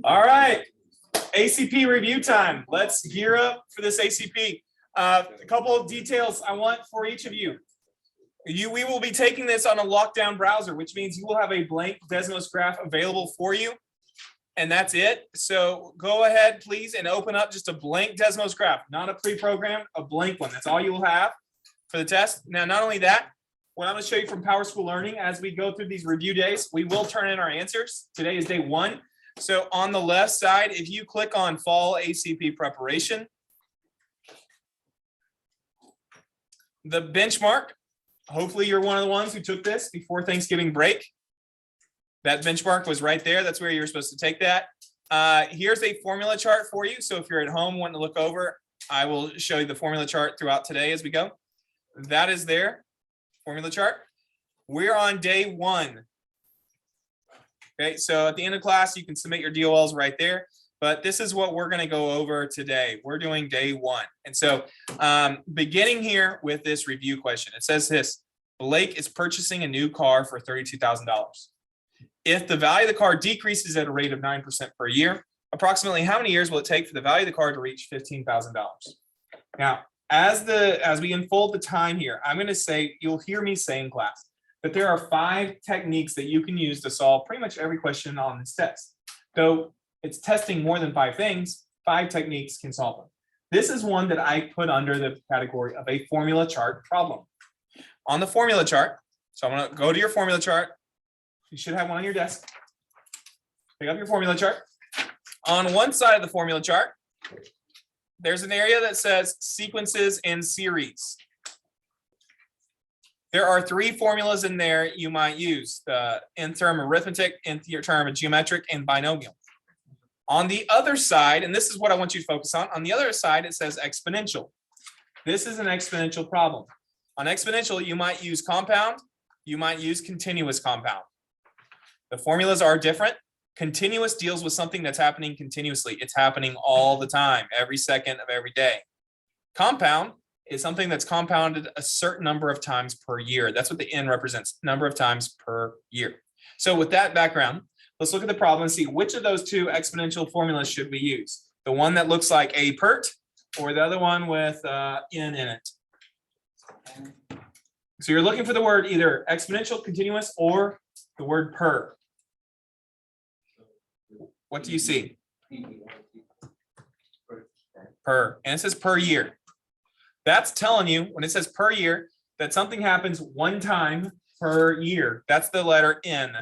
All right, ACP review time. Let's gear up for this ACP. A couple of details I want for each of you. We will be taking this on a lockdown browser, which means you will have a blank Desmos graph available for you. And that's it. So go ahead, please, and open up just a blank Desmos graph, not a pre-programmed, a blank one. That's all you will have for the test. Now, not only that, what I'm going to show you from Power School Learning as we go through these review days, we will turn in our answers. Today is day 1. So on the left side, if you click on Fall ACP Preparation, the benchmark, hopefully you're one of the ones who took this before Thanksgiving break. That benchmark was right there. That's where you're supposed to take that. Here's a formula chart for you. So if you're at home wanting to look over, I will show you the formula chart throughout today as we go. That is there, formula chart. We're on day 1. Okay, so at the end of class, you can submit your DOLs right there. But this is what we're going to go over today. We're doing day 1. And so beginning here with this review question, it says this: Blake is purchasing a new car for $32,000. If the value of the car decreases at a rate of 9% per year, approximately how many years will it take for the value of the car to reach $15,000? Now, as we unfold the time here, I'm going to say, you'll hear me say in class that there are 5 techniques that you can use to solve pretty much every question on this test. Though it's testing more than 5 things, 5 techniques can solve them. This is one that I put under the category of a formula chart problem. On the formula chart, so I'm going to go to your formula chart. You should have one on your desk. Pick up your formula chart. On one side of the formula chart, there's an area that says sequences and series. There are 3 formulas in there you might use: the nth term arithmetic, nth term of geometric, and binomial. On the other side, and this is what I want you to focus on the other side, it says exponential. This is an exponential problem. On exponential, you might use compound, you might use continuous compound. The formulas are different. Continuous deals with something that's happening continuously. It's happening all the time, every second of every day. Compound is something that's compounded a certain number of times per year. That's what the N represents, number of times per year. So with that background, let's look at the problem and see which of those 2 exponential formulas should we use. The one that looks like a PERT or the other one with N in it. So you're looking for the word either exponential, continuous, or the word per. What do you see? Per. And it says per year. That's telling you, when it says per year, that something happens 1 time per year. That's the letter N.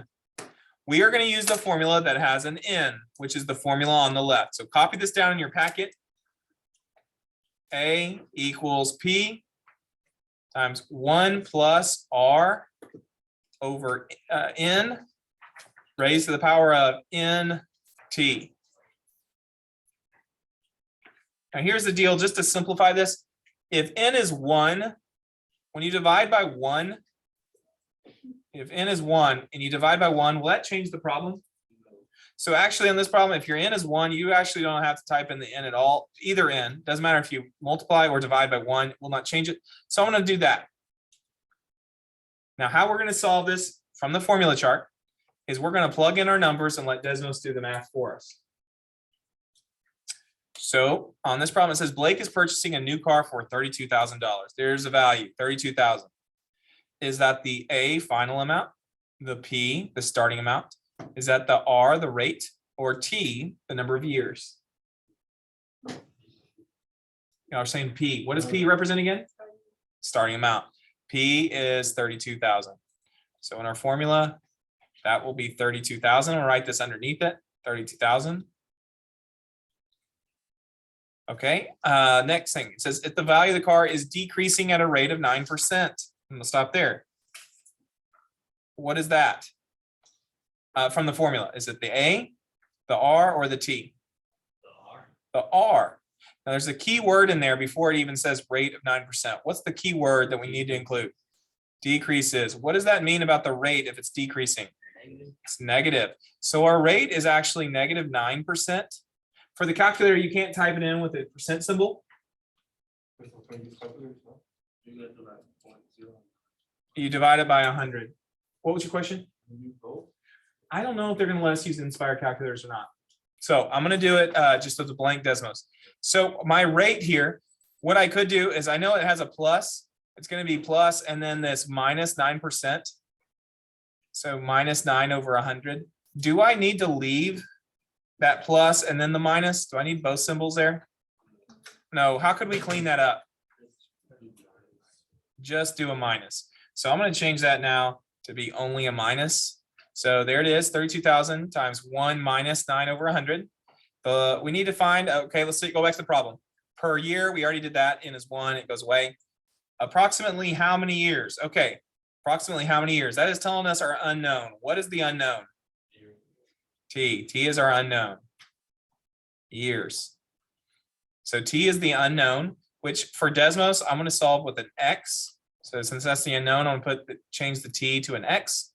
We are going to use the formula that has an N, which is the formula on the left. So copy this down in your packet. A equals P times 1 plus R over N raised to the power of N T. Now here's the deal, just to simplify this. If N is 1, when you divide by 1, if N is 1 and you divide by 1, will that change the problem? So actually on this problem, if your N is 1, you actually don't have to type in the N at all. Either N, doesn't matter if you multiply or divide by 1, it will not change it. So I'm going to do that. Now how we're going to solve this from the formula chart is we're going to plug in our numbers and let Desmos do the math for us. So on this problem, it says Blake is purchasing a new car for $32,000. There's a value, $32,000. Is that the A, final amount, the P, the starting amount? Is that the R, the rate, or T, the number of years? You know, we're saying P. What does P represent again? Starting amount. P is 32,000. So in our formula, that will be 32,000. We'll write this underneath it, 32,000. Okay, next thing, it says if the value of the car is decreasing at a rate of 9%, and we'll stop there. What is that? From the formula, is it the A, the R, or the T? The R. The R. Now there's a key word in there before it even says rate of 9%. What's the key word that we need to include? Decreases. What does that mean about the rate if it's decreasing? It's negative. So our rate is actually negative 9%. For the calculator, you can't type it in with a percent symbol. You divide it by 100. What was your question? I don't know if they're going to let us use Inspire calculators or not. So I'm going to do it just with a blank Desmos. So my rate here, what I could do is I know it has a plus. It's going to be plus and then this minus 9%. So minus 9 over 100. Do I need to leave that plus and then the minus? Do I need both symbols there? No. How could we clean that up? Just do a minus. So I'm going to change that now to be only a minus. So there it is, 32,000 times 1 minus 9 over 100. We need to find, okay, let's go back to the problem. Per year, we already did that. N is 1, it goes away. Approximately how many years? Okay, approximately how many years? That is telling us our unknown. What is the unknown? T. T is our unknown. Years. So T is the unknown, which for Desmos, I'm going to solve with an X. So since that's the unknown, I'm going to change the T to an X.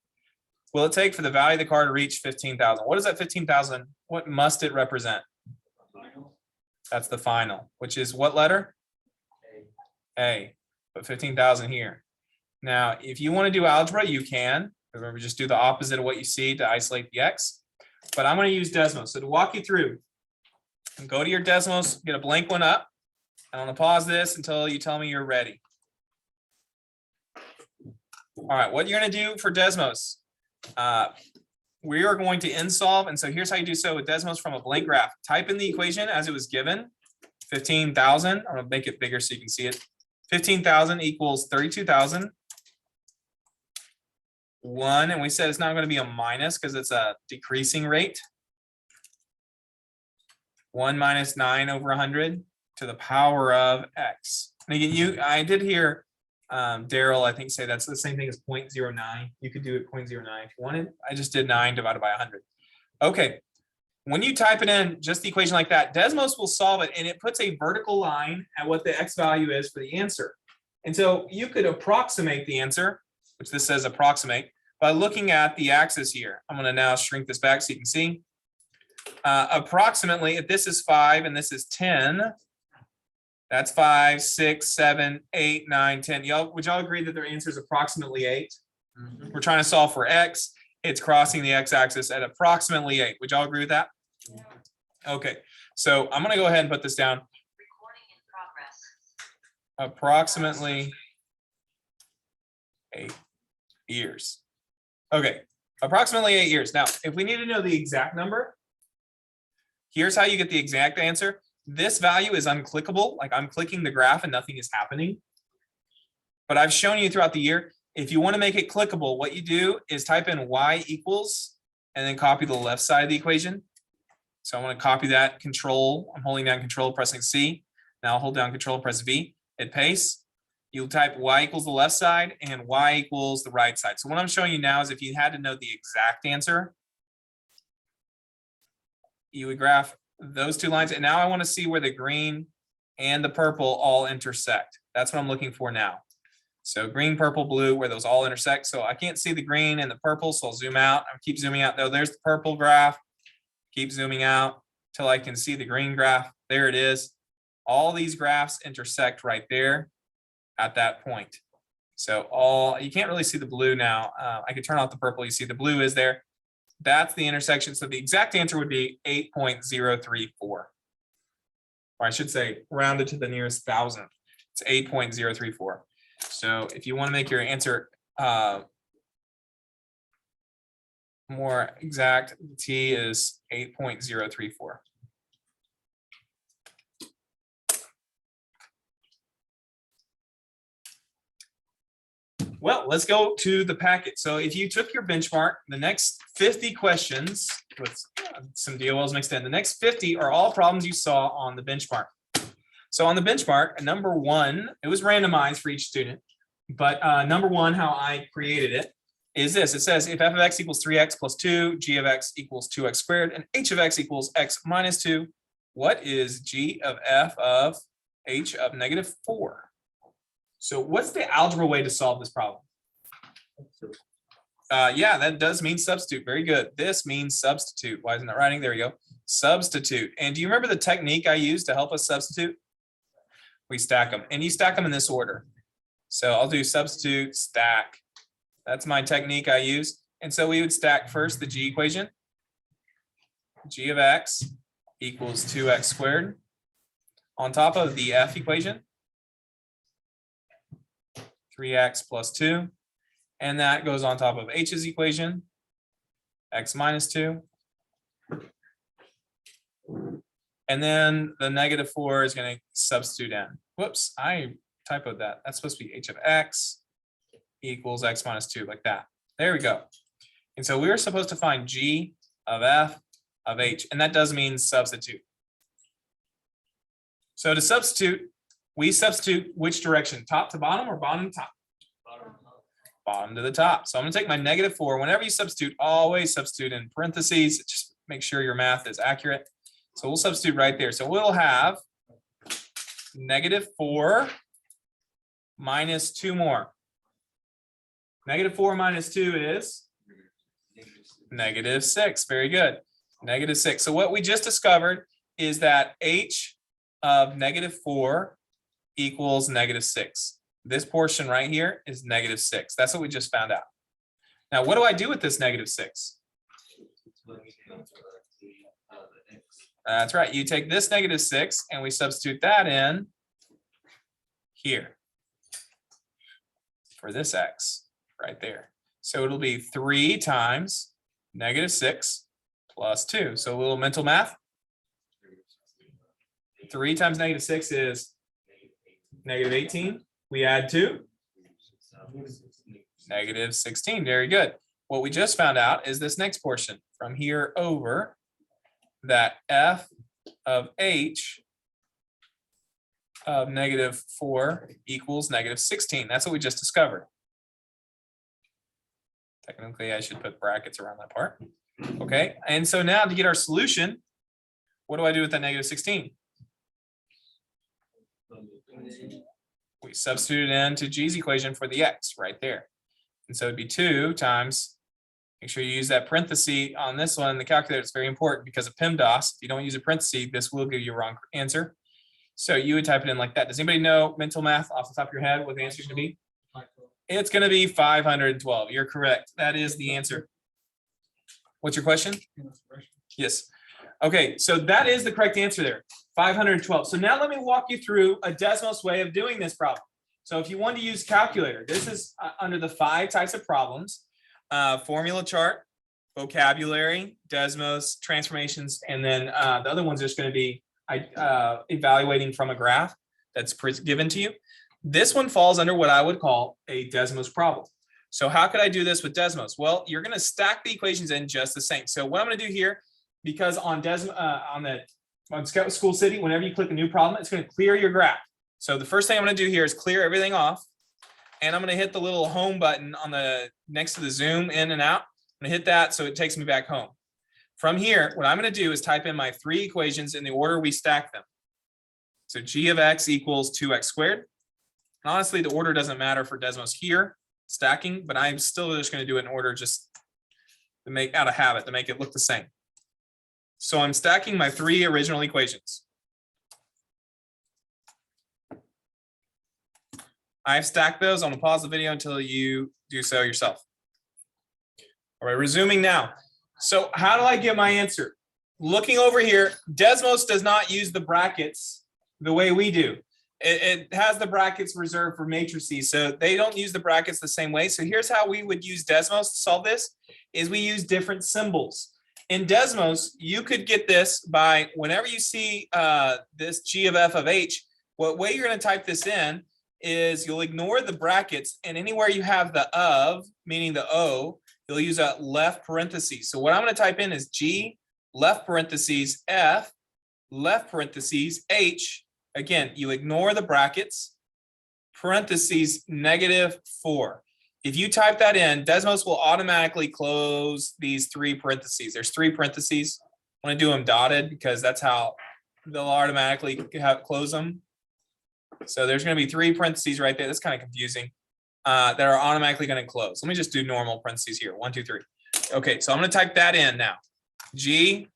Will it take for the value of the car to reach 15,000? What is that 15,000? What must it represent? That's the final, which is what letter? A. Put 15,000 here. Now, if you want to do algebra, you can. Remember, just do the opposite of what you see to isolate the X. But I'm going to use Desmos. So to walk you through, go to your Desmos, get a blank one up. I'm going to pause this until you tell me you're ready. All right, what you're going to do for Desmos, we are going to end solve. And so here's how you do so with Desmos from a blank graph. Type in the equation as it was given, 15,000. I'm going to make it bigger so you can see it. 15,000 equals 32,000. 1, and we said it's not going to be a minus because it's a decreasing rate. 1 minus 9 over 100 to the power of X. And again, I did hear Daryl, I think, say that's the same thing as 0.09. You could do it 0.09 if you wanted. I just did 9 divided by 100. Okay. When you type it in, just the equation like that, Desmos will solve it, and it puts a vertical line at what the X value is for the answer. And so you could approximate the answer, which this says approximate, by looking at the axis here. I'm going to now shrink this back so you can see. Approximately, if this is 5 and this is 10, that's 5, 6, 7, 8, 9, 10. Would y'all agree that their answer is approximately 8? Mm-hmm. We're trying to solve for X. It's crossing the X-axis at approximately 8. Would y'all agree with that? Yeah. Okay, so I'm going to go ahead and put this down. Recording in progress. Approximately 8 years. Okay, approximately 8 years. Now, if we need to know the exact number, here's how you get the exact answer. This value is unclickable. Like I'm clicking the graph and nothing is happening. But I've shown you throughout the year, if you want to make it clickable, what you do is type in y equals and then copy the left side of the equation. So I want to copy that control. I'm holding down control, pressing C. Now I'll hold down control, press V. It pastes. You'll type y equals the left side and y equals the right side. So what I'm showing you now is if you had to know the exact answer, you would graph those two lines. And now I want to see where the green and the purple all intersect. That's what I'm looking for now. So green, purple, blue, where those all intersect. So I can't see the green and the purple, so I'll zoom out. I keep zooming out. No, there's the purple graph. Keep zooming out till I can see the green graph. There it is. All these graphs intersect right there at that point. So you can't really see the blue now. I could turn off the purple. You see the blue is there. That's the intersection. So the exact answer would be 8.034. Or I should say rounded to the nearest thousandth. It's 8.034. So if you want to make your answer more exact, the T is 8.034. Well, let's go to the packet. So if you took your benchmark, the next 50 questions with some DOLs mixed in, the next 50 are all problems you saw on the benchmark. So on the benchmark, number 1, it was randomized for each student, but number 1, how I created it is this. It says if f of x equals 3x plus 2, g of x equals 2x squared, and h of x equals x minus 2, what is g of f of h of negative 4? So what's the algebra way to solve this problem? Yeah, that does mean substitute. Very good. This means substitute. Why isn't that writing? There we go. Substitute. And do you remember the technique I used to help us substitute? We stack them. And you stack them in this order. So I'll do substitute, stack. That's my technique I use. And so we would stack first the G equation. G of X equals 2x squared on top of the F equation, 3x plus 2. And that goes on top of H's equation, x minus 2. And then the -4 is going to substitute in. Whoops, I typoed that. That's supposed to be h of x equals x minus 2, like that. There we go. And so we were supposed to find g of f of h, and that does mean substitute. So to substitute, we substitute which direction? Top to bottom or bottom to top? Bottom to the top. So I'm going to take my -4. Whenever you substitute, always substitute in parentheses. Just make sure your math is accurate. So we'll substitute right there. So we'll have -4 minus 2 more. -4 minus 2 is -6. Very good. -6. So what we just discovered is that h of -4 equals -6. This portion right here is -6. That's what we just found out. Now, what do I do with this -6? That's right. You take this -6 and we substitute that in here for this x right there. So it'll be 3 times -6 plus 2. So a little mental math. 3 times -6 is -18. We add 2, -16. Very good. What we just found out is this next portion from here over, that f of h of -4 equals -16. That's what we just discovered. Technically, I should put brackets around that part. Okay, and so now to get our solution, what do I do with that -16? We substitute it into G's equation for the x right there. And so it'd be 2 times, make sure you use that parenthesis on this one in the calculator. It's very important because of PEMDAS. If you don't use a parenthesis, this will give you a wrong answer. So you would type it in like that. Does anybody know mental math off the top of your head what the answer is going to be? It's going to be 512. You're correct. That is the answer. What's your question? Yes. Okay, so that is the correct answer there, 512. So now let me walk you through a Desmos way of doing this problem. So if you want to use calculator, this is under the 5 types of problems: formula chart, vocabulary, Desmos, transformations, and then the other one's just going to be evaluating from a graph that's given to you. This one falls under what I would call a Desmos problem. So how could I do this with Desmos? Well, you're going to stack the equations in just the same. So what I'm going to do here, because on School City, whenever you click a new problem, it's going to clear your graph. So the first thing I'm going to do here is clear everything off, and I'm going to hit the little home button on the next to the zoom in and out. I'm going to hit that so it takes me back home. From here, what I'm going to do is type in my 3 equations in the order we stack them. So g of x equals 2x squared. And honestly, the order doesn't matter for Desmos here, stacking, but I'm still just going to do it in order just to make out of habit, to make it look the same. So I'm stacking my 3 original equations. I've stacked those. I'm going to pause the video until you do so yourself. All right, resuming now. So how do I get my answer? Looking over here, Desmos does not use the brackets the way we do. It has the brackets reserved for matrices, so they don't use the brackets the same way. So here's how we would use Desmos to solve this, is we use different symbols. In Desmos, you could get this by whenever you see this g of f of h, what way you're going to type this in is you'll ignore the brackets, and anywhere you have the of, meaning the O, you'll use a left parenthesis. So what I'm going to type in is G, left parentheses, F, left parentheses, H. Again, you ignore the brackets, parentheses, -4. If you type that in, Desmos will automatically close these 3 parentheses. There's 3 parentheses. I want to do them dotted because that's how they'll automatically close them. So there's going to be 3 parentheses right there. That's kind of confusing. That are automatically going to close. Let me just do normal parentheses here. 1, 2, 3. Okay, so I'm going to type that in now. G,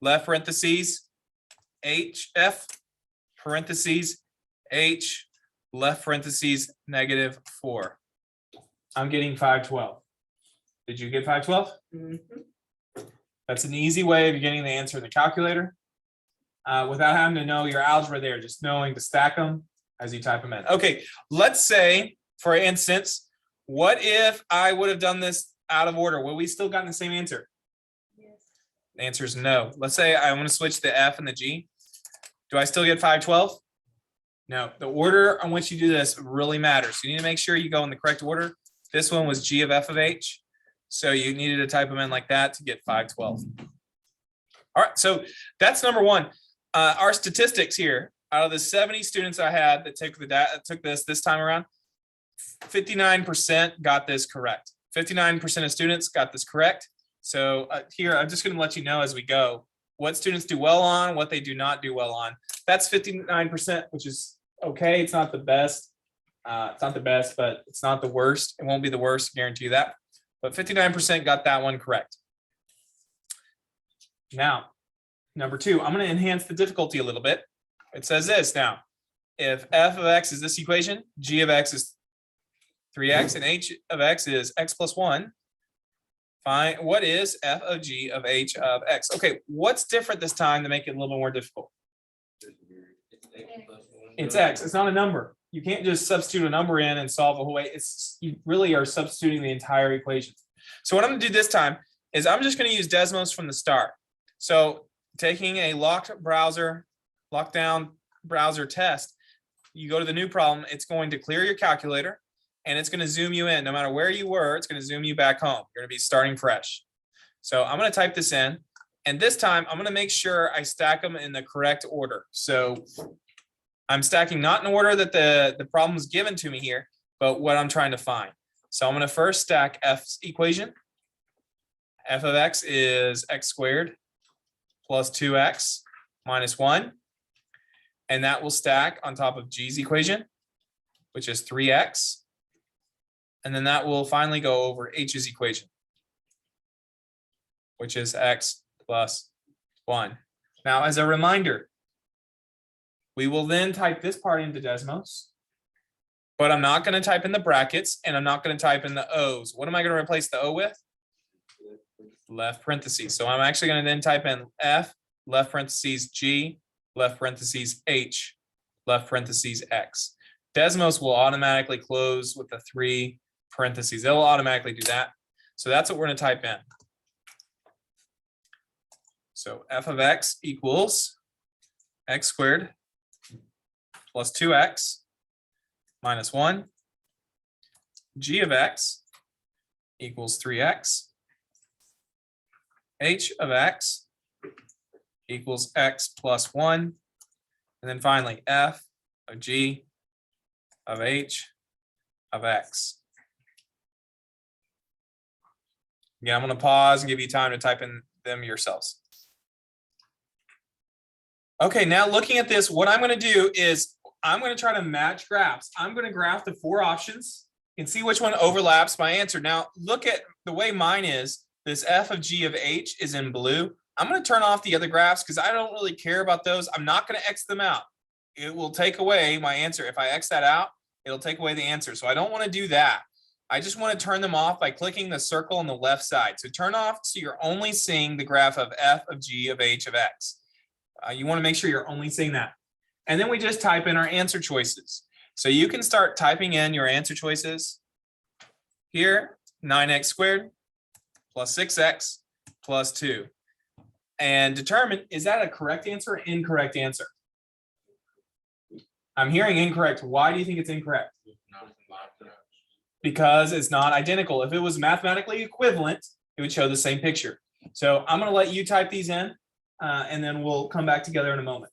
left parentheses, H, F, parentheses, H, left parentheses, -4. I'm getting 512. Did you get 512? Mhm. That's an easy way of getting the answer in the calculator without having to know your algebra there, just knowing to stack them as you type them in. Okay, let's say, for instance, what if I would have done this out of order? Would we still gotten the same answer? Yes. The answer is no. Let's say I want to switch the F and the G. Do I still get 512? No. The order on which you do this really matters. You need to make sure you go in the correct order. This one was G of F of H. So you needed to type them in like that to get 512. All right, so that's number one. Our statistics here, out of the 70 students I had that took this time around, 59% got this correct. 59% of students got this correct. So here, I'm just going to let you know as we go what students do well on, what they do not do well on. That's 59%, which is okay. It's not the best. It's not the best, but it's not the worst. It won't be the worst, I guarantee you that. But 59% got that one correct. Now, number two, I'm going to enhance the difficulty a little bit. It says this now. If f of x is this equation, g of x is 3x, and h of x is x plus 1, find what is f of g of h of x. Okay, what's different this time to make it a little bit more difficult? It's x. It's not a number. You can't just substitute a number in and solve the whole way. You really are substituting the entire equation. So what I'm going to do this time is I'm just going to use Desmos from the start. So taking a lockdown browser test, you go to the new problem, it's going to clear your calculator and it's going to zoom you in. No matter where you were, it's going to zoom you back home. You're going to be starting fresh. So I'm going to type this in, and this time I'm going to make sure I stack them in the correct order. So I'm stacking not in order that the problem is given to me here, but what I'm trying to find. So I'm going to first stack F's equation. F of x is x squared plus 2x minus 1. And that will stack on top of G's equation, which is 3x. And then that will finally go over H's equation, which is x plus 1. Now, as a reminder, we will then type this part into Desmos, but I'm not going to type in the brackets and I'm not going to type in the O's. What am I going to replace the O with? Left parentheses. So I'm actually going to then type in F, left parentheses G, left parentheses H, left parentheses X. Desmos will automatically close with the 3 parentheses. It'll automatically do that. So that's what we're going to type in. So f of x equals x squared plus 2x minus 1. G of x equals 3x. H of x equals x plus 1. And then finally, f of g of h of x. Again, I'm going to pause and give you time to type in them yourselves. Okay, now looking at this, what I'm going to do is I'm going to try to match graphs. I'm going to graph the 4 options and see which one overlaps my answer. Now, look at the way mine is. This f of g of h is in blue. I'm going to turn off the other graphs because I don't really care about those. I'm not going to X them out. It will take away my answer. If I X that out, it'll take away the answer. So I don't want to do that. I just want to turn them off by clicking the circle on the left side. So turn off so you're only seeing the graph of f of g of h of x. You want to make sure you're only seeing that. And then we just type in our answer choices. So you can start typing in your answer choices. Here, 9x squared plus 6x plus 2. And determine, is that a correct answer or incorrect answer? I'm hearing incorrect. Why do you think it's incorrect? Because it's not identical. If it was mathematically equivalent, it would show the same picture. So I'm going to let you type these in, and then we'll come back together in a moment.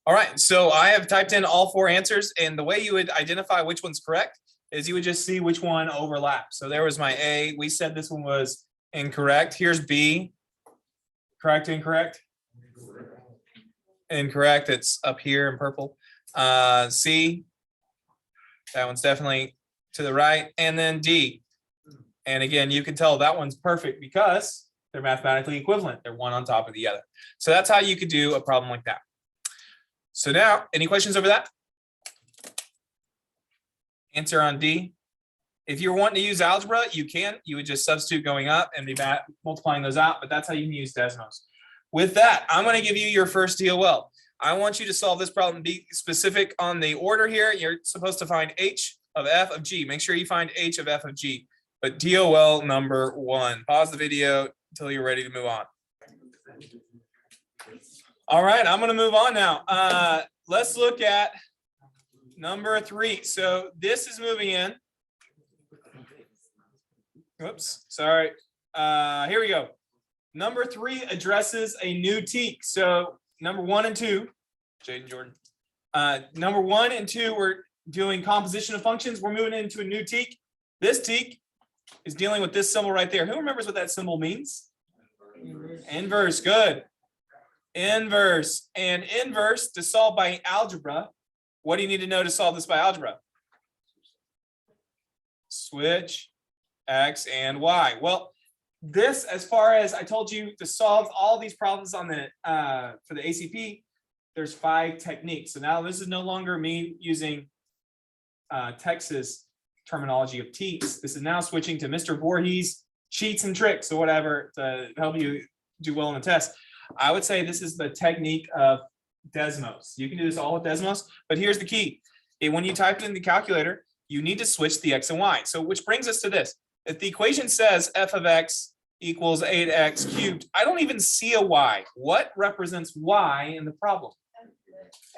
All right, so I have typed in all 4 answers, and the way you would identify which one's correct is you would just see which one overlaps. So there was my A. We said this one was incorrect. Here's B. Correct, incorrect? Incorrect. It's up here in purple. C. That one's definitely to the right. And then D. And again, you can tell that one's perfect because they're mathematically equivalent. They're one on top of the other. So that's how you could do a problem like that. So now, any questions over that? Answer on D. If you're wanting to use algebra, you can. You would just substitute going up and be multiplying those out, but that's how you can use Desmos. With that, I'm going to give you your first DOL. I want you to solve this problem. Be specific on the order here. You're supposed to find H of F of G. Make sure you find H of F of G. But DOL number 1. Pause the video until you're ready to move on. All right, I'm going to move on now. Let's look at number 3. So this is moving in. Oops, sorry. Here we go. Number 3 addresses a new teak. So number 1 and 2, Jaden Jordan. Number 1 and 2, we're doing composition of functions. We're moving into a new teak. This teak is dealing with this symbol right there. Who remembers what that symbol means? Inverse. Good. Inverse. And inverse to solve by algebra. What do you need to know to solve this by algebra? Switch X and Y. Well, this, as far as I told you, to solve all these problems on the for the ACP, there's 5 techniques. So now this is no longer me using Texas terminology of teaks. This is now switching to Mr. Voorhees cheats and tricks or whatever to help you do well on the test. I would say this is the technique of Desmos. You can do this all with Desmos, but here's the key. When you type it in the calculator, you need to switch the X and Y. So which brings us to this. If the equation says f of x equals 8x cubed, I don't even see a y. What represents y in the problem?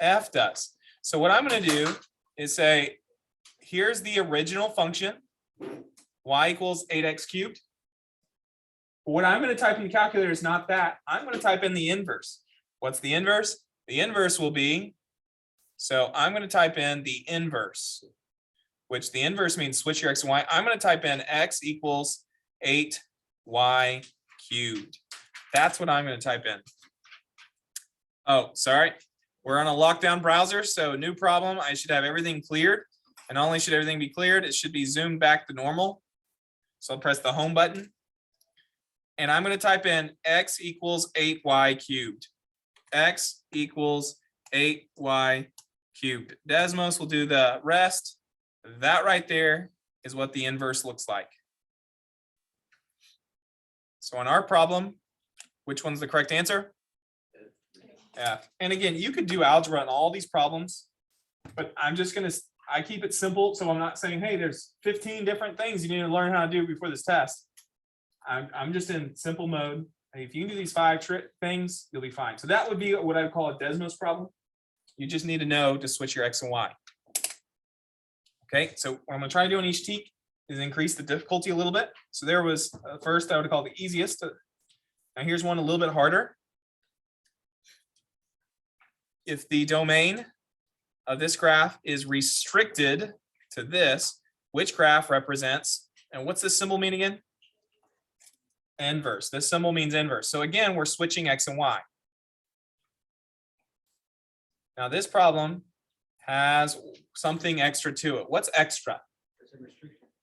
F does. So what I'm going to do is say, here's the original function, y equals 8x cubed. What I'm going to type in the calculator is not that. I'm going to type in the inverse. What's the inverse? The inverse will be, so I'm going to type in the inverse, which the inverse means switch your x and y. I'm going to type in x equals 8y cubed. That's what I'm going to type in. Oh, sorry. We're on a lockdown browser, so new problem. I should have everything cleared. And not only should everything be cleared, it should be zoomed back to normal. So I'll press the home button. And I'm going to type in x equals 8y cubed. X equals 8y cubed. Desmos will do the rest. That right there is what the inverse looks like. So in our problem, which one's the correct answer? F. And again, you could do algebra on all these problems, but I keep it simple. So I'm not saying, hey, there's 15 different things you need to learn how to do before this test. I'm just in simple mode. And if you can do these 5 things, you'll be fine. So that would be what I would call a Desmos problem. You just need to know to switch your X and Y. Okay, so what I'm going to try to do on each teak is increase the difficulty a little bit. So there was first I would call the easiest. Now here's one a little bit harder. If the domain of this graph is restricted to this, which graph represents, and what's this symbol mean again? Inverse. This symbol means inverse. So again, we're switching X and Y. Now this problem has something extra to it. What's extra?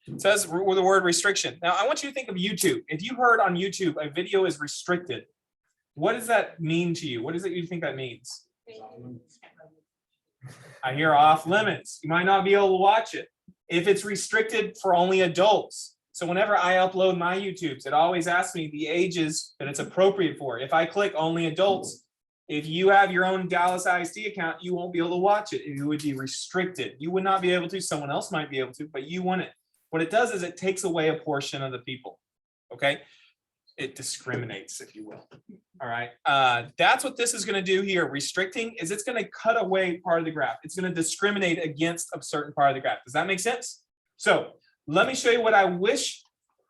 It says with the word restriction. Now I want you to think of YouTube. If you heard on YouTube a video is restricted, what does that mean to you? What is it you think that means? I hear off limits. You might not be able to watch it. If it's restricted for only adults. So whenever I upload my YouTubes, it always asks me the ages that it's appropriate for. If I click only adults, if you have your own Dallas ISD account, you won't be able to watch it. It would be restricted. You would not be able to. Someone else might be able to, but you wouldn't. What it does is it takes away a portion of the people. Okay? It discriminates, if you will. All right. That's what this is going to do here. Restricting is it's going to cut away part of the graph. It's going to discriminate against a certain part of the graph. Does that make sense? So let me show you what I wish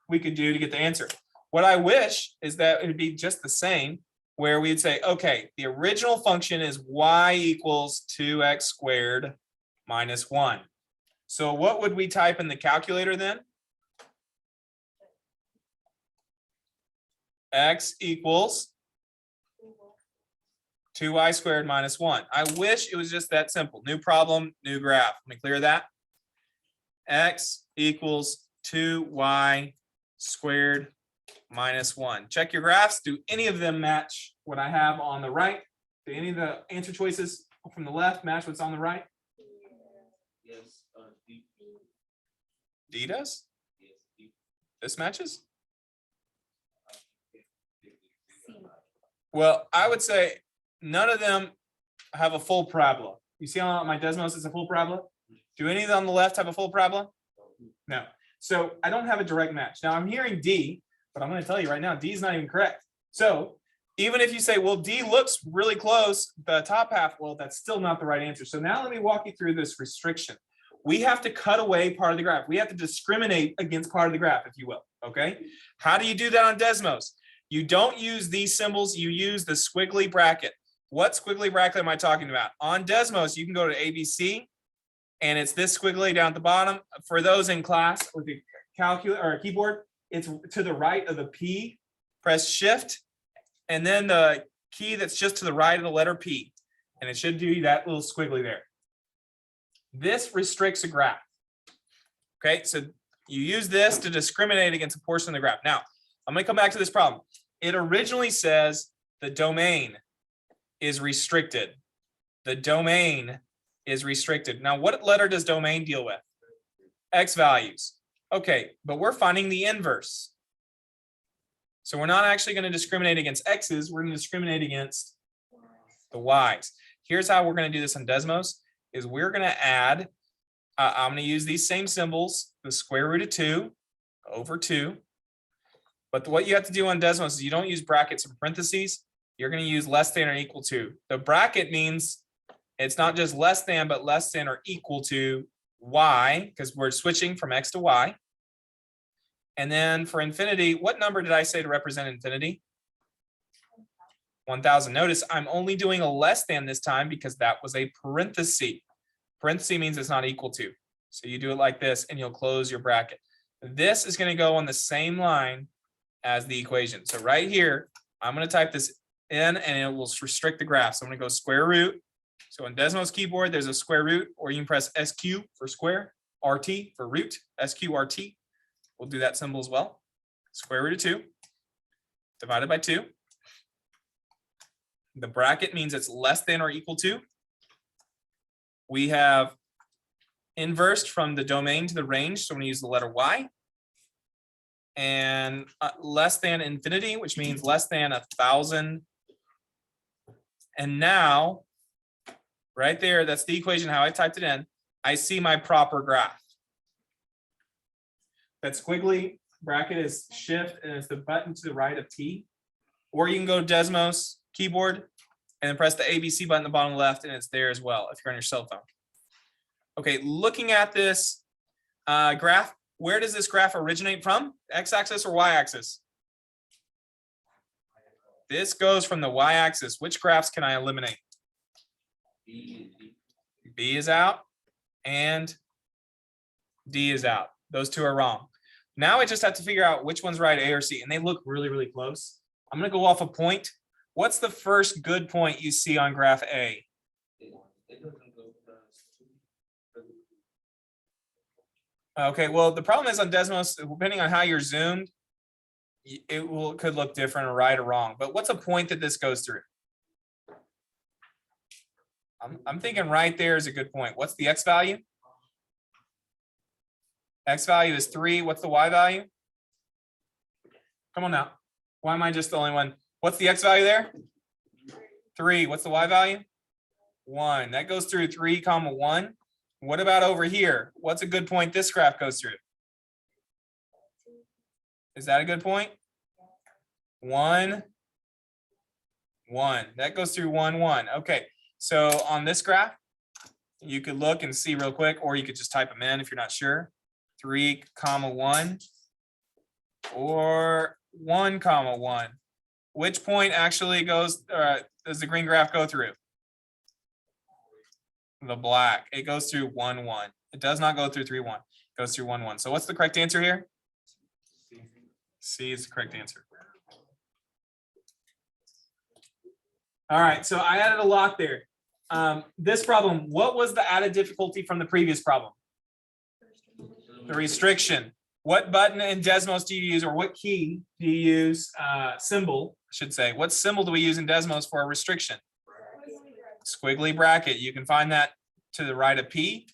we could do to get the answer. What I wish is that it would be just the same, where we'd say, okay, the original function is y equals 2x squared minus 1. So what would we type in the calculator then? X equals 2y squared minus 1. I wish it was just that simple. New problem, new graph. Let me clear that. X equals 2y squared minus 1. Check your graphs. Do any of them match what I have on the right? Do any of the answer choices from the left match what's on the right? Yes. D does? This matches? Well, I would say none of them have a full parabola. You see how my Desmos is a full parabola? Do any of them on the left have a full parabola? No. So I don't have a direct match. Now I'm hearing D, but I'm going to tell you right now, D is not even correct. So even if you say, well, D looks really close, the top half, well, that's still not the right answer. So now let me walk you through this restriction. We have to cut away part of the graph. We have to discriminate against part of the graph, if you will. Okay. How do you do that on Desmos? You don't use these symbols. You use the squiggly bracket. What squiggly bracket am I talking about? On Desmos, you can go to ABC, and it's this squiggly down at the bottom. For those in class with the calculator or keyboard, it's to the right of the P. Press Shift, and then the key that's just to the right of the letter P, and it should do that little squiggly there. This restricts a graph. Okay, so you use this to discriminate against a portion of the graph. Now, I'm going to come back to this problem. It originally says the domain is restricted. The domain is restricted. Now, what letter does domain deal with? X values. Okay, but we're finding the inverse. So we're not actually going to discriminate against X's. We're going to discriminate against the Y's. Here's how we're going to do this on Desmos. Is we're going to add, I'm going to use these same symbols, the square root of 2 over 2. But what you have to do on Desmos is you don't use brackets and parentheses. You're going to use less than or equal to. The bracket means it's not just less than, but less than or equal to Y, because we're switching from X to Y. And then for infinity, what number did I say to represent infinity? 1000. Notice I'm only doing a less than this time because that was a parenthesis. Parenthesis means it's not equal to. So you do it like this and you'll close your bracket. This is going to go on the same line as the equation. So right here, I'm going to type this in and it will restrict the graph. So I'm going to go square root. So on Desmos keyboard, there's a square root, or you can press SQ for square, RT for root, SQRT. We'll do that symbol as well. Square root of 2 divided by 2. The bracket means it's less than or equal to. We have inversed from the domain to the range, so I'm going to use the letter Y. And less than infinity, which means less than 1000. And now, right there, that's the equation, how I typed it in. I see my proper graph. That squiggly bracket is shift, and it's the button to the right of T. Or you can go to Desmos keyboard and then press the ABC button at the bottom left, and it's there as well if you're on your cell phone. Okay, looking at this graph, where does this graph originate from? X-axis or Y-axis? This goes from the Y-axis. Which graphs can I eliminate? B is out and D is out. Those two are wrong. Now I just have to figure out which one's right, A or C, and they look really, really close. I'm going to go off a point. What's the first good point you see on graph A? Okay, well, the problem is on Desmos, depending on how you're zoomed, could look different or right or wrong. But what's a point that this goes through? I'm thinking right there is a good point. What's the X value? X value is 3. What's the Y value? Come on now. Why am I just the only one? What's the X value there? 3. What's the Y value? 1. That goes through 3, 1. What about over here? What's a good point this graph goes through? Is that a good point? 1, 1. That goes through 1, 1. Okay. So on this graph, you could look and see real quick, or you could just type them in if you're not sure. 3, 1, or 1, 1. Which point actually does the green graph go through? The black. It goes through 1, 1. It does not go through 3, 1. It goes through 1, 1. So what's the correct answer here? C is the correct answer. All right, so I added a lot there. This problem, what was the added difficulty from the previous problem? The restriction. What button in Desmos do you use, or what key do you use? Symbol, I should say. What symbol do we use in Desmos for a restriction? Squiggly bracket. You can find that to the right of P.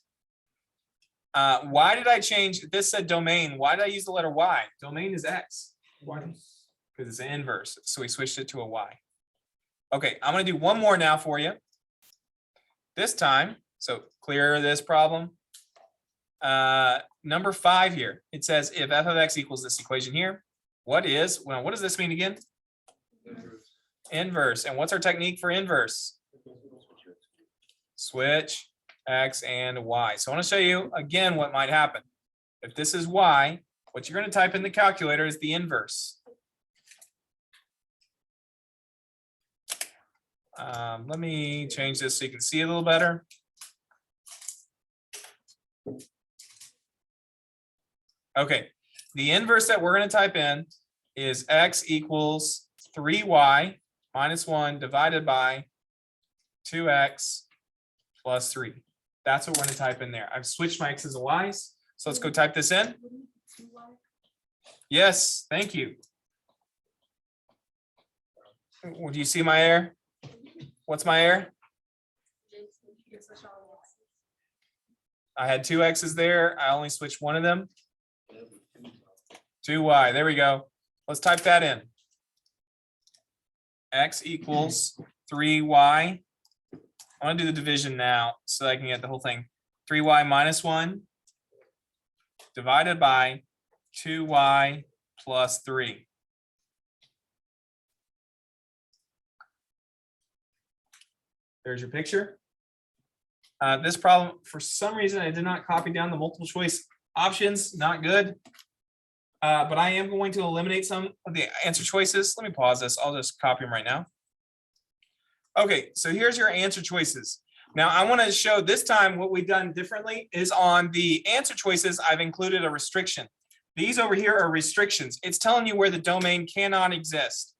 Why did I change? This said domain. Why did I use the letter Y? Domain is X. Why? Because it's an inverse. So we switched it to a Y. Okay, I'm going to do one more now for you. This time, so clear this problem. Number 5 here. It says if f of x equals this equation here, what does this mean again? Inverse. And what's our technique for inverse? Switch x and y. So I want to show you again what might happen. If this is y, what you're going to type in the calculator is the inverse. Let me change this so you can see a little better. Okay, the inverse that we're going to type in is x equals 3y minus 1 divided by 2x plus 3. That's what we're going to type in there. I've switched my x's and y's. So let's go type this in. Yes, thank you. Do you see my error? What's my error? I had 2 x's there. I only switched one of them. 2y. There we go. Let's type that in. X equals 3y. I want to do the division now so I can get the whole thing. 3y minus 1 divided by 2y plus 3. There's your picture. This problem, for some reason, I did not copy down the multiple choice options. Not good. But I am going to eliminate some of the answer choices. Let me pause this. I'll just copy them right now. Okay, so here's your answer choices. Now I want to show this time what we've done differently is on the answer choices, I've included a restriction. These over here are restrictions. It's telling you where the domain cannot exist.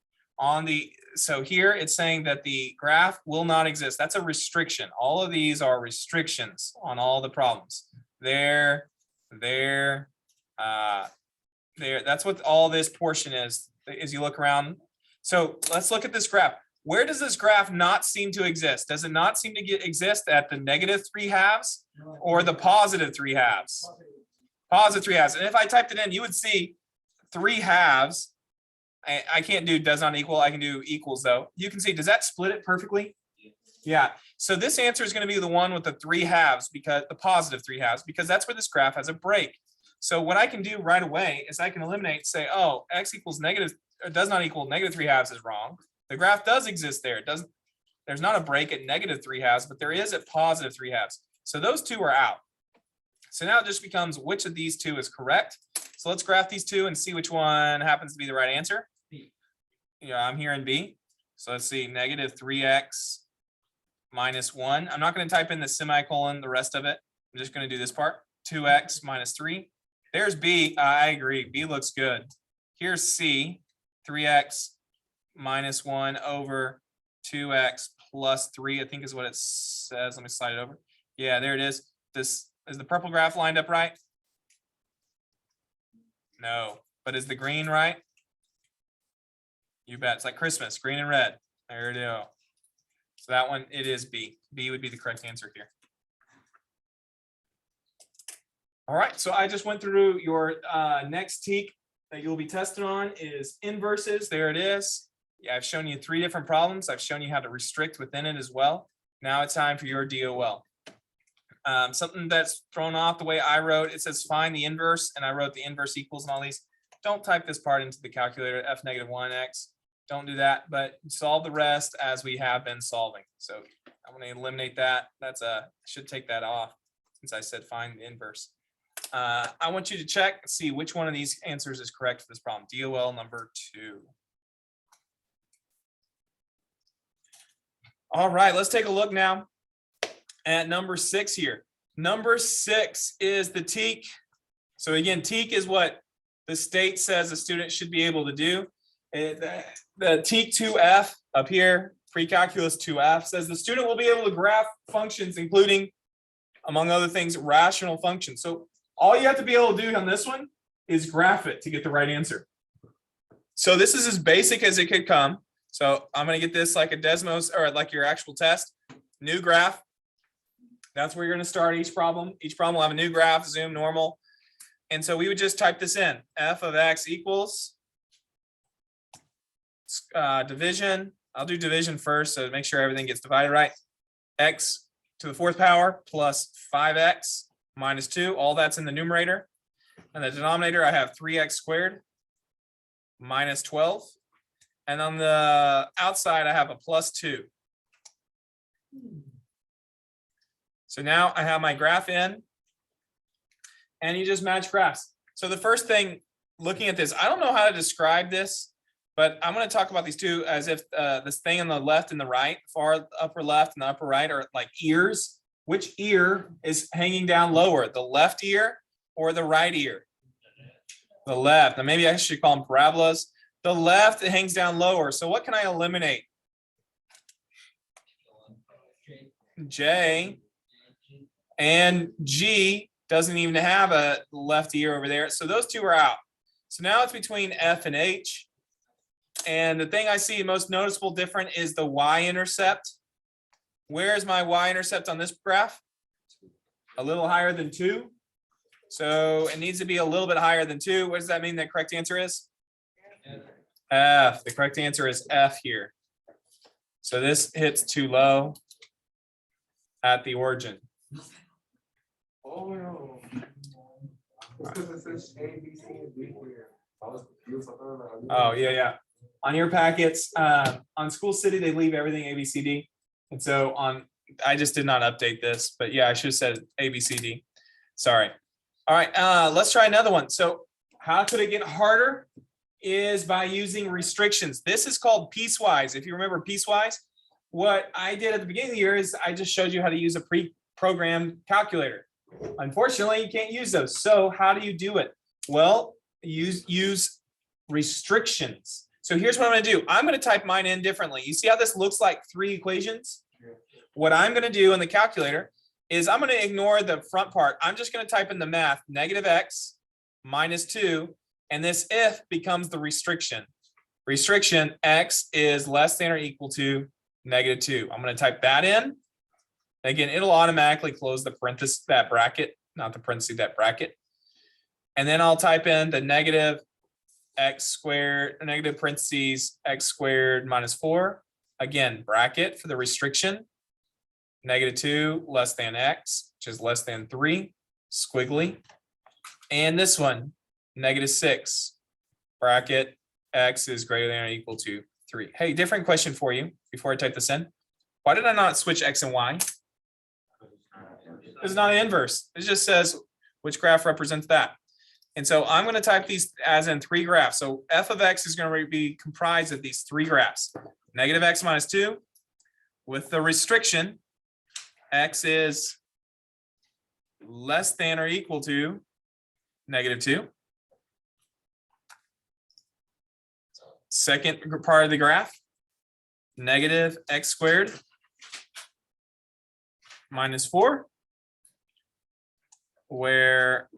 So here it's saying that the graph will not exist. That's a restriction. All of these are restrictions on all the problems. There. That's what all this portion is, as you look around. So let's look at this graph. Where does this graph not seem to exist? Does it not seem to exist at the -3/2 or the +3/2? +3/2. And if I typed it in, you would see 3/2. I can't do does not equal. I can do equals though. You can see, does that split it perfectly? Yeah. So this answer is going to be the one with the 3/2 because the +3/2 because that's where this graph has a break. So what I can do right away is I can eliminate, say, oh, x equals negative, or does not equal -3/2 is wrong. The graph does exist there. It doesn't. There's not a break at -3/2, but there is at +3/2. So those two are out. So now it just becomes which of these two is correct. So let's graph these two and see which one happens to be the right answer. Yeah, I'm here in B. So let's see, -3x minus 1. I'm not going to type in the semicolon, the rest of it. I'm just going to do this part. 2x minus 3. There's B. I agree. B looks good. Here's C. 3x minus 1 over 2x plus 3, I think is what it says. Let me slide it over. Yeah, there it is. This is the purple graph lined up right? No, but is the green right? You bet. It's like Christmas, green and red. There it is. So that one, it is B. B would be the correct answer here. All right, so I just went through your next TEAK that you'll be tested on is inverses. There it is. Yeah, I've shown you 3 different problems. I've shown you how to restrict within it as well. Now it's time for your DOL. Something that's thrown off the way I wrote, it says find the inverse, and I wrote the inverse equals and all these. Don't type this part into the calculator, f-1x. Don't do that, but solve the rest as we have been solving. So I'm going to eliminate that. Should take that off since I said find the inverse. I want you to check and see which one of these answers is correct for this problem. DOL number 2. All right, let's take a look now at number 6 here. Number 6 is the TEAK. So again, TEAK is what the state says a student should be able to do. The TEAK 2F up here, pre-calculus 2F, says the student will be able to graph functions, including, among other things, rational functions. So all you have to be able to do on this one is graph it to get the right answer. So this is as basic as it could come. So I'm going to get this like a Desmos or like your actual test. New graph. That's where you're going to start each problem. Each problem will have a new graph, zoom, normal. And so we would just type this in. F of x equals division. I'll do division first, so make sure everything gets divided right. X to the fourth power plus 5x minus 2. All that's in the numerator. And the denominator, I have 3x squared minus 12. And on the outside, I have a plus 2. So now I have my graph in, and you just match graphs. So the first thing, looking at this, I don't know how to describe this, but I'm going to talk about these two as if this thing on the left and the right, far upper left and the upper right, are like ears. Which ear is hanging down lower, the left ear or the right ear? The left. Now maybe I should call them parabolas. The left, it hangs down lower. So what can I eliminate? J. And G doesn't even have a left ear over there. So those two are out. So now it's between F and H. And the thing I see most noticeable different is the y-intercept. Where is my y-intercept on this graph? A little higher than 2. So it needs to be a little bit higher than 2. What does that mean the correct answer is? F. The correct answer is F here. So this hits too low at the origin. Oh no. Because it says A, B, C, and D here. Oh, yeah. On your packets, on School City, they leave everything A, B, C, D. And so I just did not update this, but yeah, I should have said A, B, C, D. Sorry. All right, let's try another one. So how could it get harder? Is by using restrictions. This is called piecewise. If you remember piecewise, what I did at the beginning of the year is I just showed you how to use a pre-programmed calculator. Unfortunately, you can't use those. So how do you do it? Well, use restrictions. So here's what I'm going to do. I'm going to type mine in differently. You see how this looks like 3 equations? What I'm going to do in the calculator is I'm going to ignore the front part. I'm just going to type in the math, negative x minus 2, and this if becomes the restriction. Restriction, x is less than or equal to negative 2. I'm going to type that in. Again, it'll automatically close the parenthesis, that bracket, not the parenthesis, that bracket. And then I'll type in the negative x squared, negative parentheses, x squared minus 4. Again, bracket for the restriction. Negative 2 less than x, which is less than 3, squiggly. And this one, negative 6, bracket, x is greater than or equal to 3. Hey, different question for you before I type this in. Why did I not switch x and y? It's not an inverse. It just says which graph represents that. And so I'm going to type these as in 3 graphs. So f of x is going to be comprised of these 3 graphs. Negative x minus 2 with the restriction, x is less than or equal to negative 2. Second part of the graph, negative x squared minus 4, where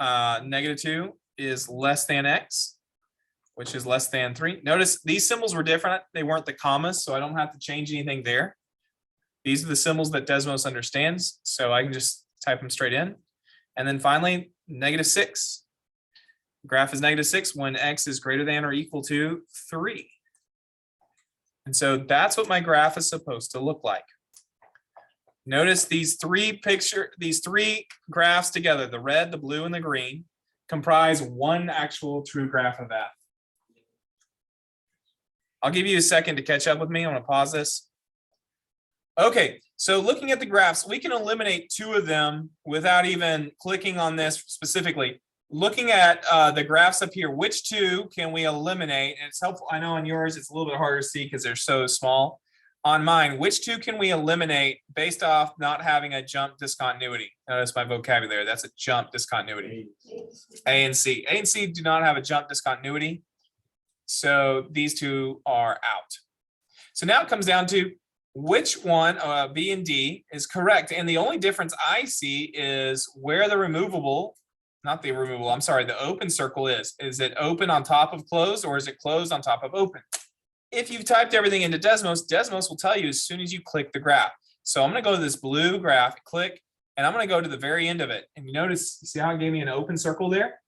negative 2 is less than x, which is less than 3. Notice these symbols were different. They weren't the commas, so I don't have to change anything there. These are the symbols that Desmos understands, so I can just type them straight in. And then finally, negative 6. Graph is negative 6 when x is greater than or equal to 3. And so that's what my graph is supposed to look like. Notice these 3 graphs together, the red, the blue, and the green, comprise one actual true graph of f. I'll give you a second to catch up with me. I'm going to pause this. Okay, so looking at the graphs, we can eliminate 2 of them without even clicking on this specifically. Looking at the graphs up here, which 2 can we eliminate? And it's helpful. I know on yours it's a little bit harder to see because they're so small. On mine, which 2 can we eliminate based off not having a jump discontinuity? Notice my vocabulary. That's a jump discontinuity. A and C. A and C do not have a jump discontinuity. So these 2 are out. So now it comes down to which one, B and D, is correct. And the only difference I see is where the removable, not the removable, I'm sorry, the open circle is. Is it open on top of closed, or is it closed on top of open? If you've typed everything into Desmos, Desmos will tell you as soon as you click the graph. So I'm going to go to this blue graph, click, And I'm going to go to the very end of it. And you notice, see how it gave me an open circle there?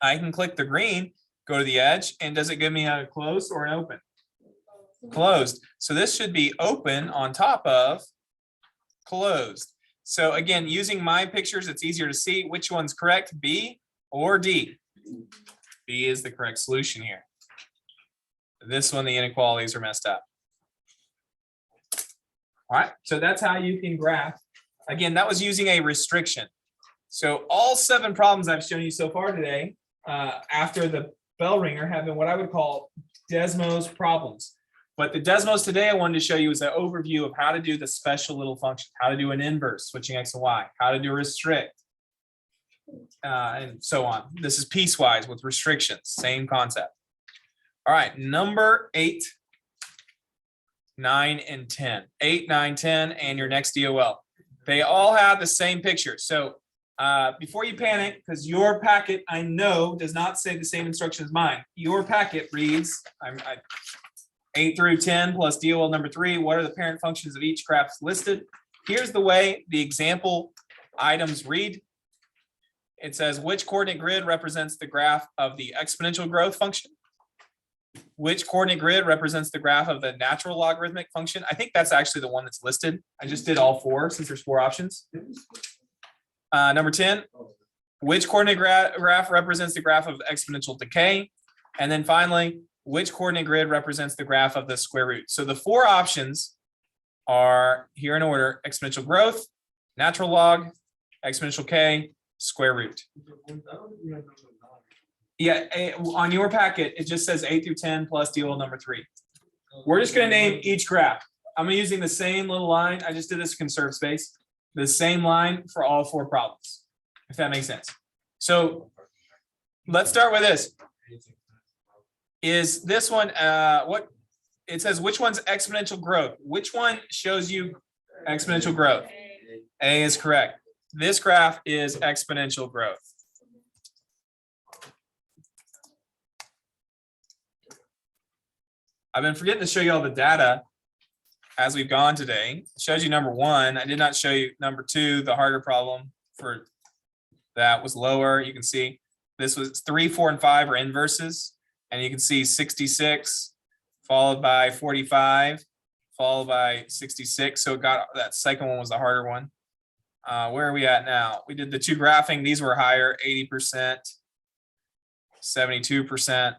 I can click the green, go to the edge, and does it give me a closed or an open? Closed. So this should be open on top of closed. So again, using my pictures, it's easier to see which one's correct, B or D. B is the correct solution here. This one, the inequalities are messed up. All right, so that's how you can graph. Again, that was using a restriction. So all 7 problems I've shown you so far today, after the bell ringer, have been what I would call Desmos problems. But the Desmos today I wanted to show you is an overview of how to do the special little function, how to do an inverse, switching x and y, how to do restrict, and so on. This is piecewise with restrictions, same concept. All right, number 8, 9, and 10. 8, 9, 10, and your next DOL. They all have the same picture. So before you panic, because your packet, I know, does not say the same instruction as mine. Your packet reads, 8 through 10 plus DOL number 3. What are the parent functions of each graph listed? Here's the way the example items read. It says, which coordinate grid represents the graph of the exponential growth function? Which coordinate grid represents the graph of the natural logarithmic function? I think that's actually the one that's listed. I just did all 4 since there's 4 options. Number 10, which coordinate graph represents the graph of exponential decay? And then finally, which coordinate grid represents the graph of the square root? So the 4 options are here in order: exponential growth, natural log, exponential k, square root. Yeah, on your packet, it just says 8 through 10 plus DOL number 3. We're just going to name each graph. I'm using the same little line. I just did this to conserve space. The same line for all 4 problems, if that makes sense. So let's start with this. Is this one, what it says, which one's exponential growth? Which one shows you exponential growth? A is correct. This graph is exponential growth. I've been forgetting to show you all the data as we've gone today. It shows you number 1. I did not show you number 2. The harder problem for that was lower. You can see this was 3, 4, and 5 are inverses. And you can see 66 followed by 45 followed by 66. So it got that second one was the harder one. Where are we at now? We did the 2 graphing. These were higher, 80%, 72%.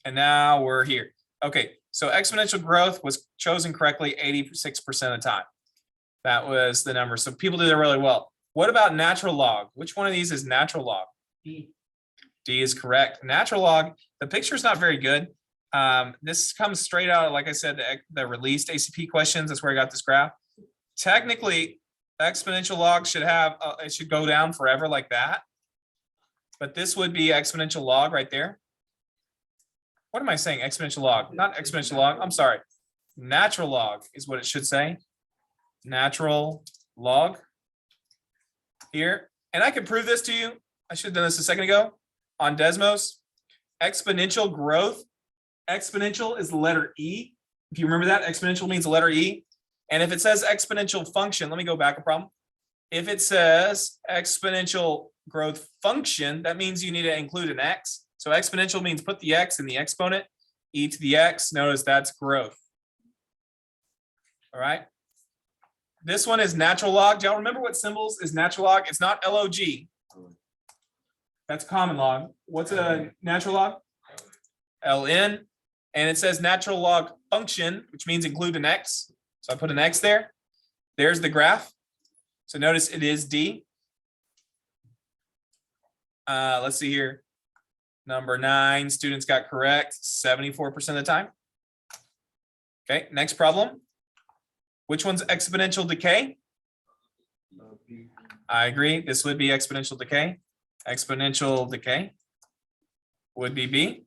And now we're here. Okay, so exponential growth was chosen correctly 86% of the time. That was the number. So people did it really well. What about natural log? Which one of these is natural log? D. D is correct. Natural log, the picture is not very good. This comes straight out, like I said, the released ACP questions. That's where I got this graph. Technically, exponential log should have, it should go down forever like that. But this would be exponential log right there. What am I saying? Exponential log, not exponential log. I'm sorry. Natural log is what it should say. Natural log here. And I can prove this to you. I should have done this a second ago on Desmos. Exponential growth. Exponential is the letter E. If you remember that, exponential means the letter E. And if it says exponential function, let me go back a problem. If it says exponential growth function, that means you need to include an X. So exponential means put the X in the exponent, e to the X. Notice that's growth. All right. This one is natural log. Do y'all remember what symbols is natural log? It's not log. That's common log. What's a natural log? ln. And it says natural log function, which means include an X. So I put an X there. There's the graph. So notice it is D. Let's see here. Number 9, students got correct 74% of the time. Okay, next problem. Which one's exponential decay? I agree. This would be exponential decay. Exponential decay would be B.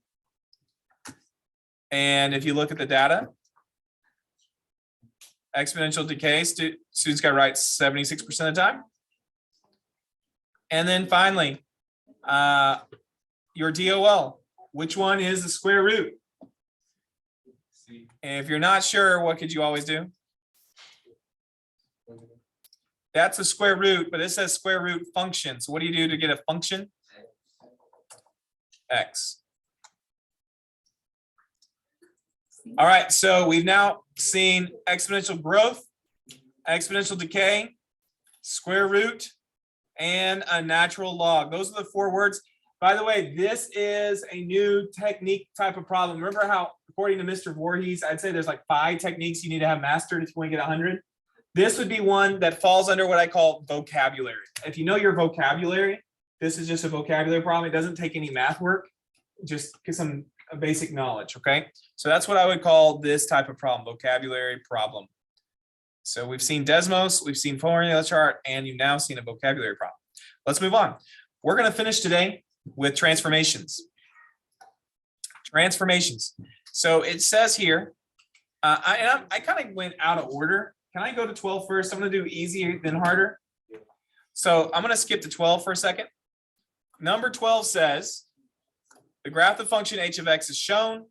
And if you look at the data, exponential decay, students got right 76% of the time. And then finally, your DOL, which one is the square root? And if you're not sure, what could you always do? That's a square root, but it says square root function. So what do you do to get a function? X. All right, so we've now seen exponential growth, exponential decay, square root, and a natural log. Those are the 4 words. By the way, this is a new technique type of problem. Remember how, according to Mr. Voorhees, I'd say there's like 5 techniques you need to have mastered if you want to get 100. This would be one that falls under what I call vocabulary. If you know your vocabulary, this is just a vocabulary problem. It doesn't take any math work, just get some basic knowledge, okay? So that's what I would call this type of problem, vocabulary problem. So we've seen Desmos, we've seen formula chart, and you've now seen a vocabulary problem. Let's move on. We're going to finish today with transformations. Transformations. So it says here, I kind of went out of order. Can I go to 12 first? I'm going to do easier than harder. So I'm going to skip to 12 for a second. Number 12 says, the graph of function h of x is shown.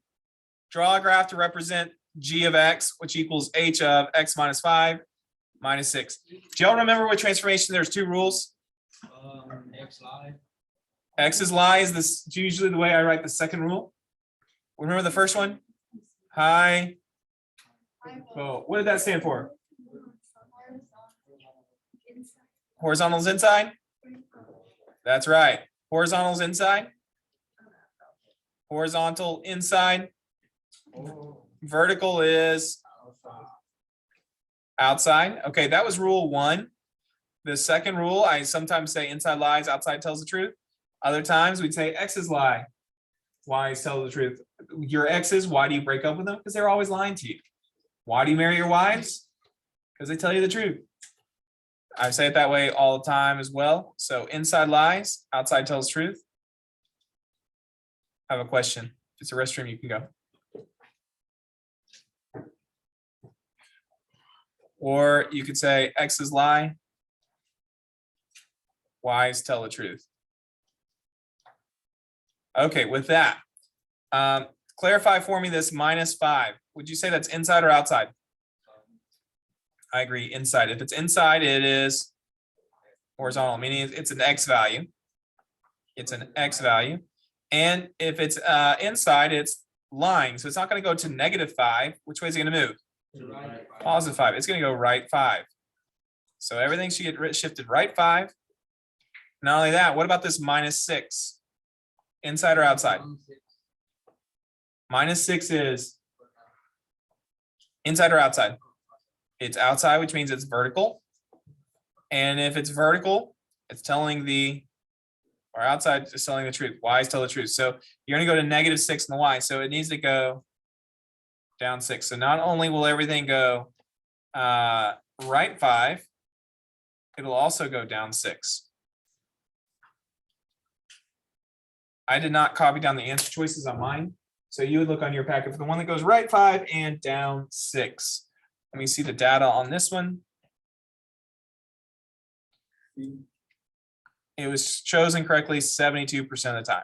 Draw a graph to represent g of x, which equals h of x minus 5 minus 6. Do y'all remember what transformation? There's 2 rules. X is lie is this usually the way I write the second rule. Remember the first one? Hi. Oh, what did that stand for? Horizontal's inside? That's right. Horizontal's inside. Horizontal inside. Vertical is outside. Okay, that was rule 1. The second rule, I sometimes say inside lies, outside tells the truth. Other times we'd say X's lie, Y's tell the truth. Your X's, why do you break up with them? Because they're always lying to you. Why do you marry your wives? Because they tell you the truth. I say it that way all the time as well. So inside lies, outside tells truth. I have a question. If it's a restroom, you can go. Or you could say X's lie, Y's tell the truth. Okay, with that, clarify for me this minus 5. Would you say that's inside or outside? I agree, inside. If it's inside, it is horizontal, meaning it's an X value. It's an X value. And if it's inside, it's lying. So it's not going to go to negative 5. Which way is it going to move? Positive 5. It's going to go right 5. So everything should get shifted right 5. Not only that, what about this minus 6? Inside or outside? Minus 6 is inside or outside? It's outside, which means it's vertical. And if it's vertical, it's telling or outside is telling the truth. Y's tell the truth. So you're going to go to negative 6 in the Y. So it needs to go down 6. So not only will everything go right 5, it'll also go down 6. I did not copy down the answer choices on mine. So you would look on your packet for the one that goes right 5 and down 6. Let me see the data on this one. It was chosen correctly 72% of the time.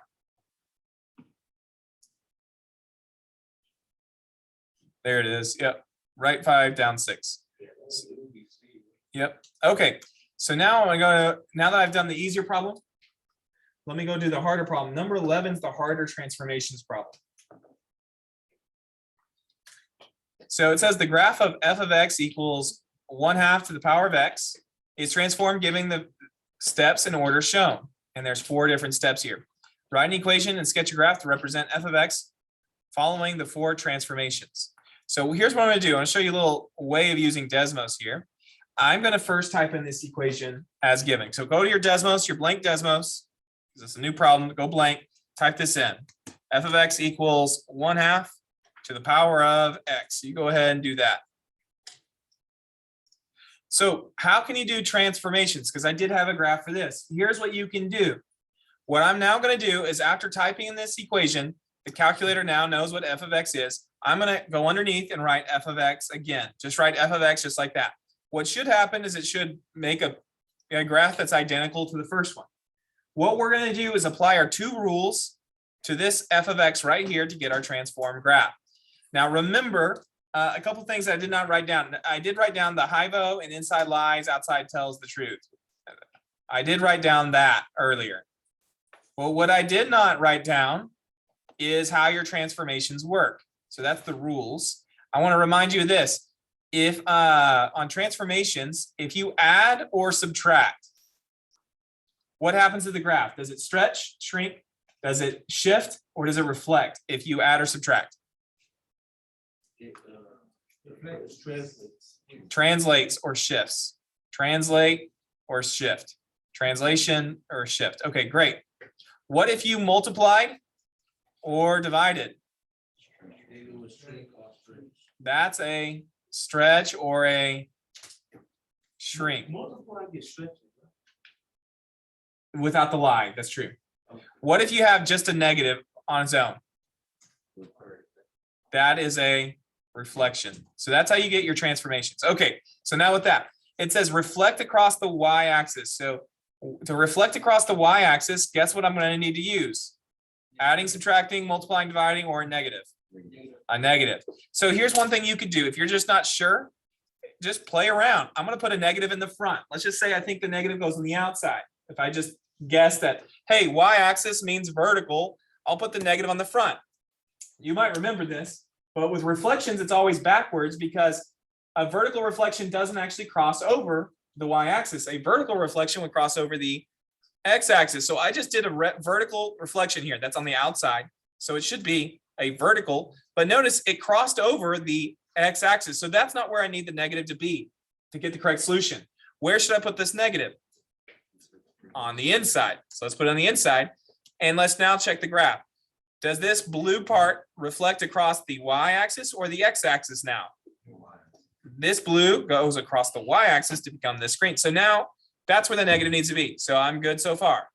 There it is. Yep. Right 5, down 6. Yep. Okay. So now I'm going to, now that I've done the easier problem, let me go do the harder problem. Number 11 is the harder transformations problem. So it says the graph of f of x equals 1/2 to the power of x is transformed giving the steps in order shown. And there's 4 different steps here. Write an equation and sketch a graph to represent f of x following the 4 transformations. So here's what I'm going to do. I'm going to show you a little way of using Desmos here. I'm going to first type in this equation as given. So go to your Desmos, your blank Desmos. This is a new problem. Go blank. Type this in. F of x equals 1/2 to the power of x. You go ahead and do that. So how can you do transformations? Because I did have a graph for this. Here's what you can do. What I'm now going to do is after typing in this equation, the calculator now knows what f of x is. I'm going to go underneath and write f of x again. Just write f of x just like that. What should happen is it should make a graph that's identical to the first one. What we're going to do is apply our 2 rules to this f of x right here to get our transformed graph. Now remember, A couple things I did not write down. I did write down the HIVO and inside lies, outside tells the truth. I did write down that earlier. Well, what I did not write down is how your transformations work. So that's the rules. I want to remind you of this. If on transformations, if you add or subtract, what happens to the graph? Does it stretch, shrink? Does it shift, or does it reflect if you add or subtract? Translates or shifts. Translate or shift. Translation or shift. Okay, great. What if you multiplied or divided? That's a stretch or a shrink. Without the lie, that's true. What if you have just a negative on its own? That is a reflection. So that's how you get your transformations. Okay, so now with that, it says reflect across the y-axis. So to reflect across the y-axis, guess what I'm going to need to use? Adding, subtracting, multiplying, dividing, or a negative? A negative. So here's one thing you could do. If you're just not sure, just play around. I'm going to put a negative in the front. Let's just say I think the negative goes on the outside. If I just guess that, hey, y-axis means vertical, I'll put the negative on the front. You might remember this, but with reflections, it's always backwards because a vertical reflection doesn't actually cross over the y-axis. A vertical reflection would cross over the x-axis. So I just did a vertical reflection here. That's on the outside. So it should be a vertical, but notice it crossed over the x-axis. So that's not where I need the negative to be to get the correct solution. Where should I put this negative? On the inside. So let's put it on the inside. And let's now check the graph. Does this blue part reflect across the y-axis or the x-axis now? This blue goes across the y-axis to become this green. So now that's where the negative needs to be. So I'm good so far.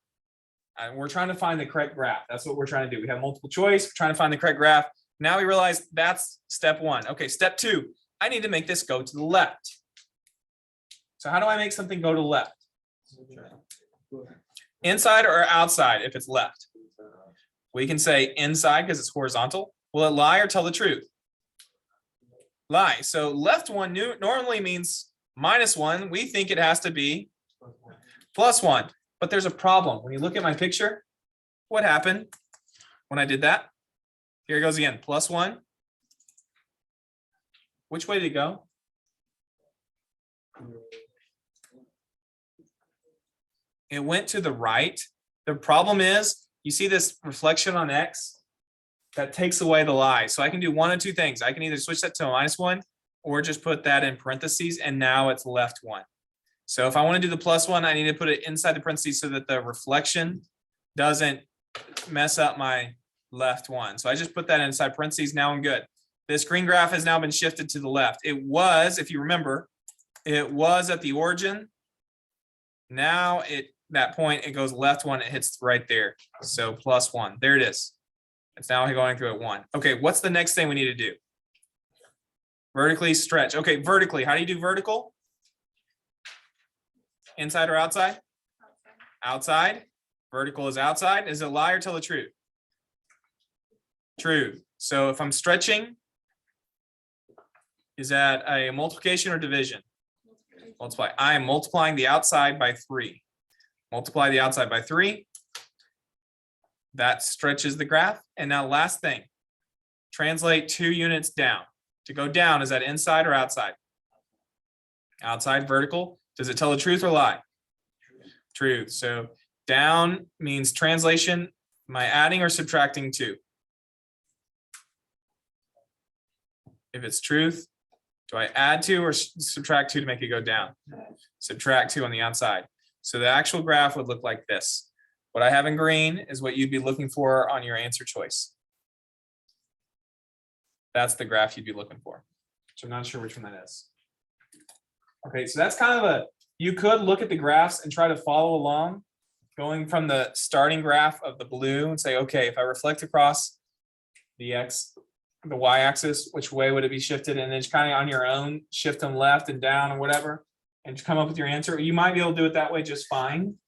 And we're trying to find the correct graph. That's what we're trying to do. We have multiple choice, we're trying to find the correct graph. Now we realize that's step one. Okay, step two, I need to make this go to the left. So how do I make something go to the left? Inside or outside if it's left? We can say inside because it's horizontal. Will it lie or tell the truth? Lie. So left one normally means -1. We think it has to be +1. But there's a problem. When you look at my picture, what happened when I did that? Here it goes again, +1. Which way did it go? It went to the right. The problem is, you see this reflection on X? That takes away the lie. So I can do one of two things. I can either switch that to a -1 or just put that in parentheses and now it's left 1. So if I want to do the +1, I need to put it inside the parentheses so that the reflection doesn't mess up my left 1. So I just put that inside parentheses. Now I'm good. This green graph has now been shifted to the left. It was, if you remember, it was at the origin. Now that point, it goes left 1, it hits right there. So +1, there it is. It's now going through at 1. Okay, what's the next thing we need to do? Vertically stretch. Okay, vertically, how do you do vertical? Inside or outside? Outside. Vertical is outside. Is it lie or tell the truth? True. So if I'm stretching, is that a multiplication or division? Multiply. I am multiplying the outside by 3. Multiply the outside by 3. That stretches the graph. And now last thing, translate 2 units down. To go down, is that inside or outside? Outside, vertical. Does it tell the truth or lie? Truth. So down means translation. Am I adding or subtracting 2? If it's truth, do I add 2 or subtract 2 to make it go down? Subtract 2 on the outside. So the actual graph would look like this. What I have in green is what you'd be looking for on your answer choice. That's the graph you'd be looking for. So I'm not sure which one that is. Okay, so that's kind of you could look at the graphs and try to follow along, going from the starting graph of the blue and say, okay, if I reflect across the y-axis, which way would it be shifted? And then just kind of on your own, shift them left and down or whatever, and come up with your answer. You might be able to do it that way just fine.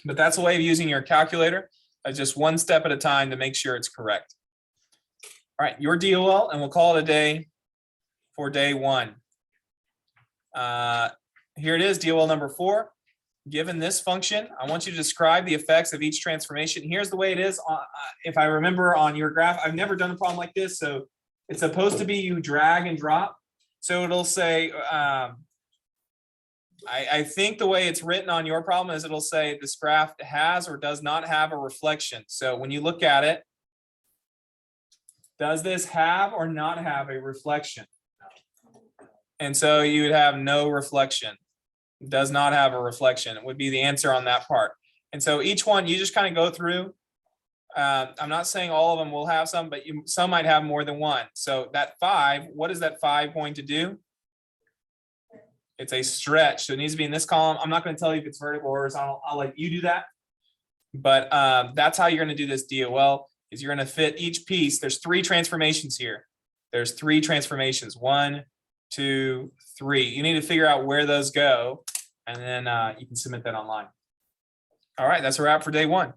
But that's a way of using your calculator, just one step at a time to make sure it's correct. All right, your DOL, and we'll call it a day for day 1. Here it is, DOL number 4. Given this function, I want you to describe the effects of each transformation. Here's the way it is. If I remember on your graph, I've never done a problem like this, so it's supposed to be you drag and drop. So it'll say, I think the way it's written on your problem is it'll say this graph has or does not have a reflection. So when you look at it, does this have or not have a reflection? And so you would have no reflection. Does not have a reflection. It would be the answer on that part. And so each one you just kind of go through. I'm not saying all of them will have some, but some might have more than one. So that 5, what is that 5 going to do? It's a stretch. So it needs to be in this column. I'm not going to tell you if it's vertical or horizontal. I'll let you do that. But that's how you're going to do this DOL, is you're going to fit each piece. There's 3 transformations here. There's 3 transformations. 1, 2, 3. You need to figure out where those go, and then you can submit that online. All right, that's a wrap for day 1.